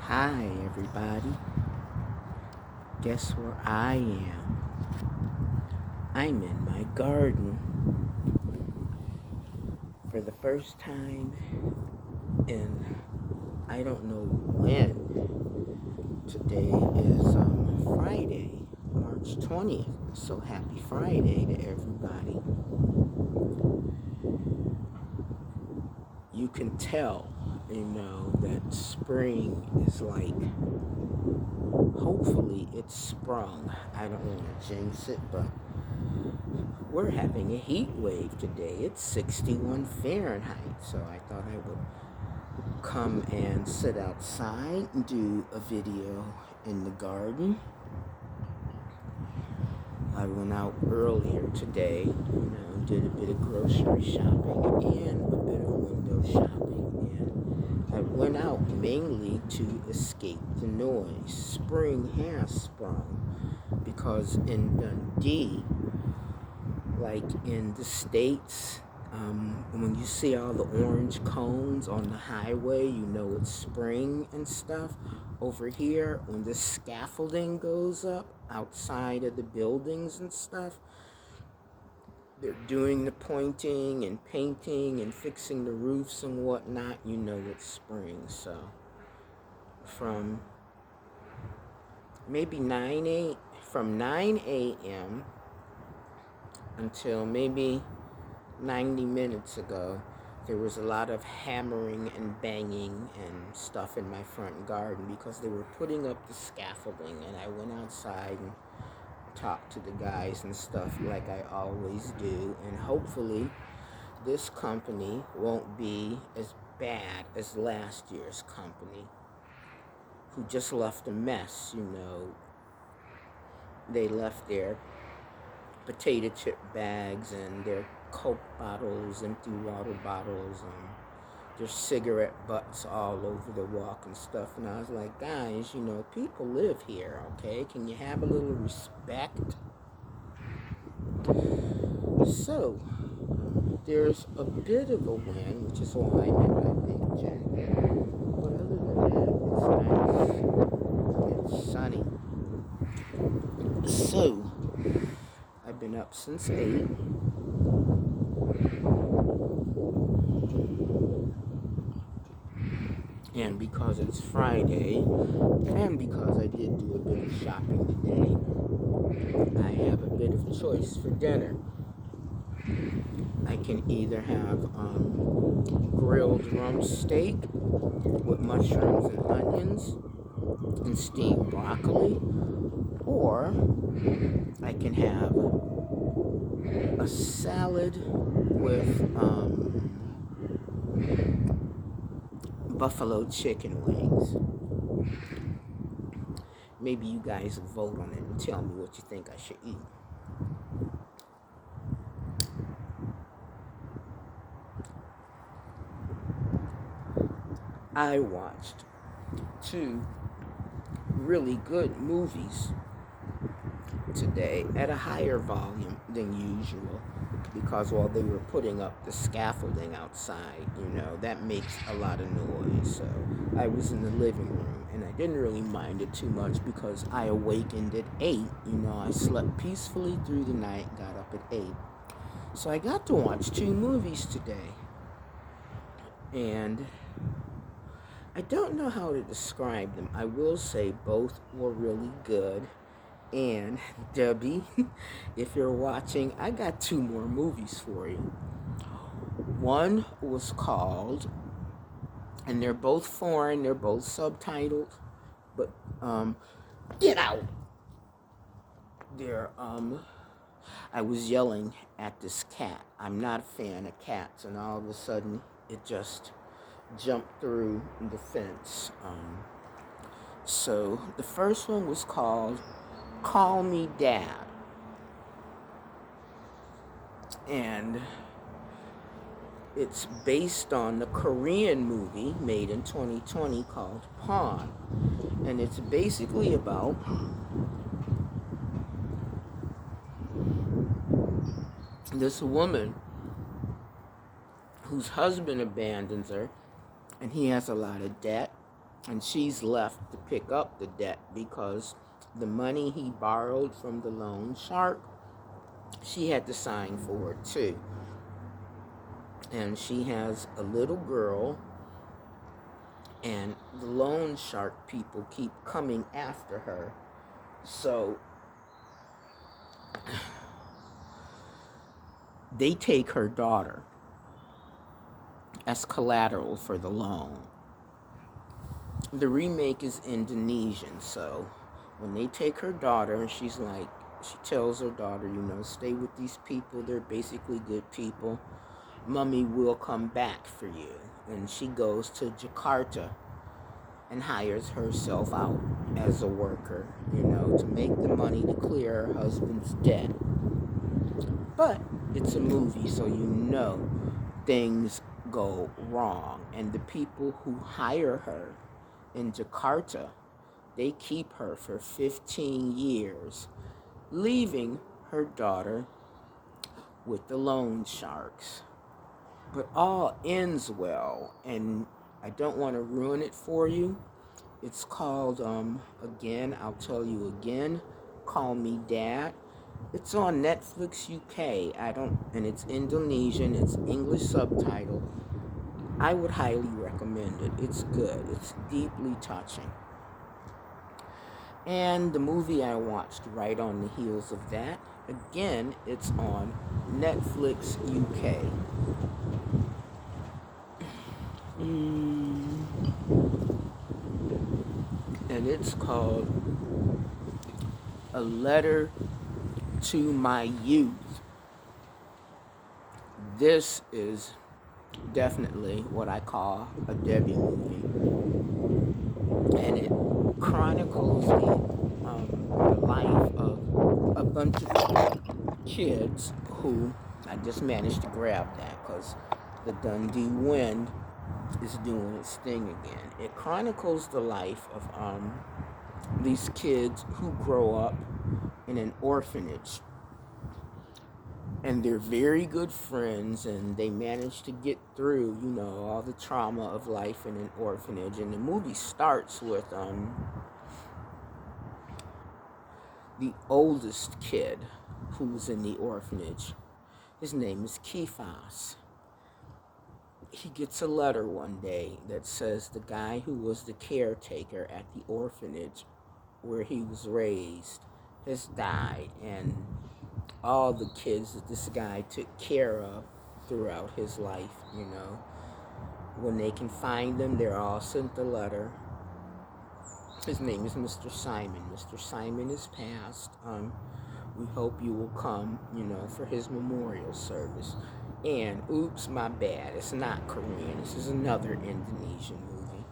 Hi, everybody. Guess where I am? I'm in my garden. For the first time in I don't know when. Today is Friday, March 20th. So happy Friday to everybody. You can tell, that spring is like, hopefully it's sprung. I don't want to jinx it, but we're having a heat wave today. It's 61 Fahrenheit, so I thought I would come and sit outside and do a video in the garden. I went out earlier today, did a bit of grocery shopping and a bit of window shopping. And I went out mainly to escape the noise. Spring has sprung because in Dundee, like in the States, when you see all the orange cones on the highway, you know it's spring and stuff. Over here, when the scaffolding goes up outside of the buildings and stuff, they're doing the pointing and painting and fixing the roofs and whatnot, you know it's spring. So from maybe 9 a.m. until maybe 90 minutes ago, there was a lot of hammering and banging and stuff in my front garden because they were putting up the scaffolding, and I went outside and talked to the guys and stuff like I always do, and hopefully this company won't be as bad as last year's company, who just left a mess. They left their potato chip bags and their Coke bottles, empty water bottles, and their cigarette butts all over the walk and stuff. And I was like, guys, people live here, okay? Can you have a little respect? So, there's a bit of a wind, which is why I'm in my big jacket. But other than that, it's nice. It's sunny. So, I've been up since 8. And because it's Friday, and because I did do a bit of shopping today, I have a bit of choice for dinner. I can either have grilled rump steak with mushrooms and onions and steamed broccoli, or I can have a salad with buffalo chicken wings. Maybe you guys will vote on it and tell me what you think I should eat. I watched 2 really good movies today at a higher volume than usual because while they were putting up the scaffolding outside, that makes a lot of noise. So I was in the living room and I didn't really mind it too much because I awakened at 8. I slept peacefully through the night, got up at 8. So I got to watch 2 movies today. And I don't know how to describe them. I will say both were really good. And Debbie, if you're watching, I got 2 more movies for you. One was called, and they're both foreign, they're both subtitled, but get out. I was yelling at this cat. I'm not a fan of cats, and all of a sudden it just jumped through the fence. So the first one was called Call Me Dad. And it's based on the Korean movie made in 2020 called Pawn. And it's basically about this woman whose husband abandons her, and he has a lot of debt, And she's left to pick up the debt because the money he borrowed from the loan shark, she had to sign for it too. And she has a little girl, and the loan shark people keep coming after her. So they take her daughter as collateral for the loan. The remake is Indonesian, so when they take her daughter, and she tells her daughter, stay with these people, they're basically good people. Mommy will come back for you. And she goes to Jakarta and hires herself out as a worker, to make the money to clear her husband's debt. But it's a movie, so things go wrong. And the people who hire her in Jakarta, they keep her for 15 years, leaving her daughter with the loan sharks. But all ends well, and I don't want to ruin it for you. It's called, again, I'll tell you again, Call Me Dad. It's on Netflix UK. And it's Indonesian, it's English subtitle. I would highly recommend it. It's good. It's deeply touching. And the movie I watched right on the heels of that, again, it's on Netflix UK. And it's called A Letter to My Youth. This is definitely what I call a Debbie movie. And it chronicles the life of a bunch of kids who, I just managed to grab that because the Dundee Wind is doing its thing again. It chronicles the life of these kids who grow up in an orphanage, and they're very good friends, and they manage to get through, all the trauma of life in an orphanage. And the movie starts with the oldest kid who's in the orphanage. His name is Kifas. He gets a letter one day that says the guy who was the caretaker at the orphanage where he was raised has died, and all the kids that this guy took care of throughout his life, when they can find them, they're all sent a letter. His name is Mr. Simon. Mr. Simon is passed. We hope you will come, for his memorial service. And, oops, my bad, it's not Korean. This is another Indonesian movie.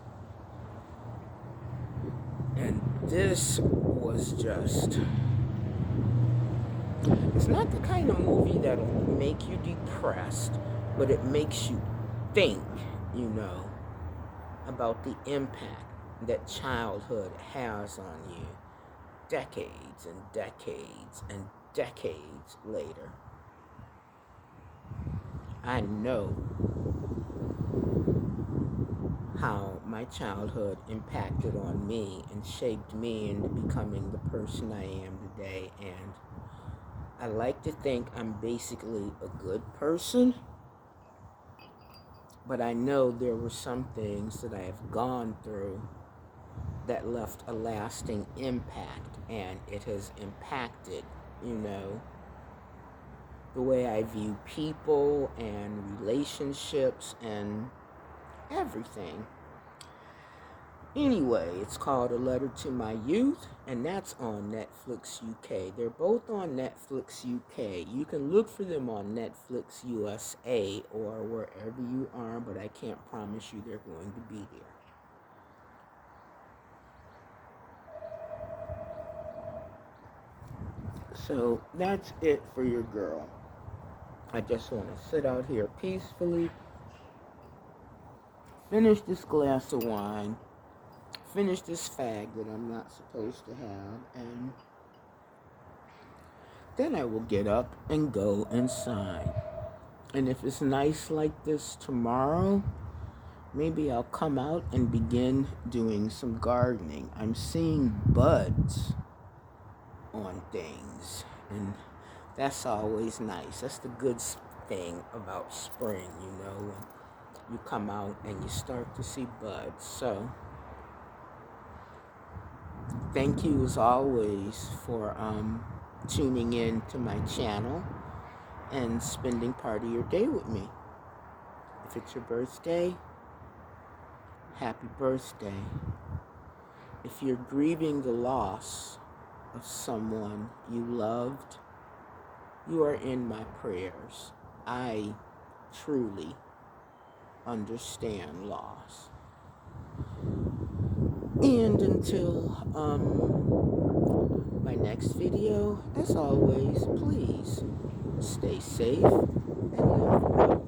And this was just... It's not the kind of movie that'll make you depressed, but it makes you think, about the impact that childhood has on you decades and decades and decades later. I know how my childhood impacted on me and shaped me into becoming the person I am today, and I like to think I'm basically a good person, but I know there were some things that I have gone through that left a lasting impact, and it has impacted, the way I view people and relationships and everything. Anyway, it's called A Letter to My Youth, and that's on Netflix UK. They're both on Netflix UK. You can look for them on Netflix USA or wherever you are, but I can't promise you they're going to be there. So that's it for your girl. I just want to sit out here peacefully, finish this glass of wine, finish this fag that I'm not supposed to have, and then I will get up and go inside. And if it's nice like this tomorrow, maybe I'll come out and begin doing some gardening. I'm seeing buds on things, and that's always nice. That's the good thing about spring, when you come out and you start to see buds. So thank you as always for tuning in to my channel and spending part of your day with me. If it's your birthday, happy birthday. If you're grieving the loss of someone you loved, you are in my prayers. I truly understand loss. And until my next video, as always, please stay safe and live well.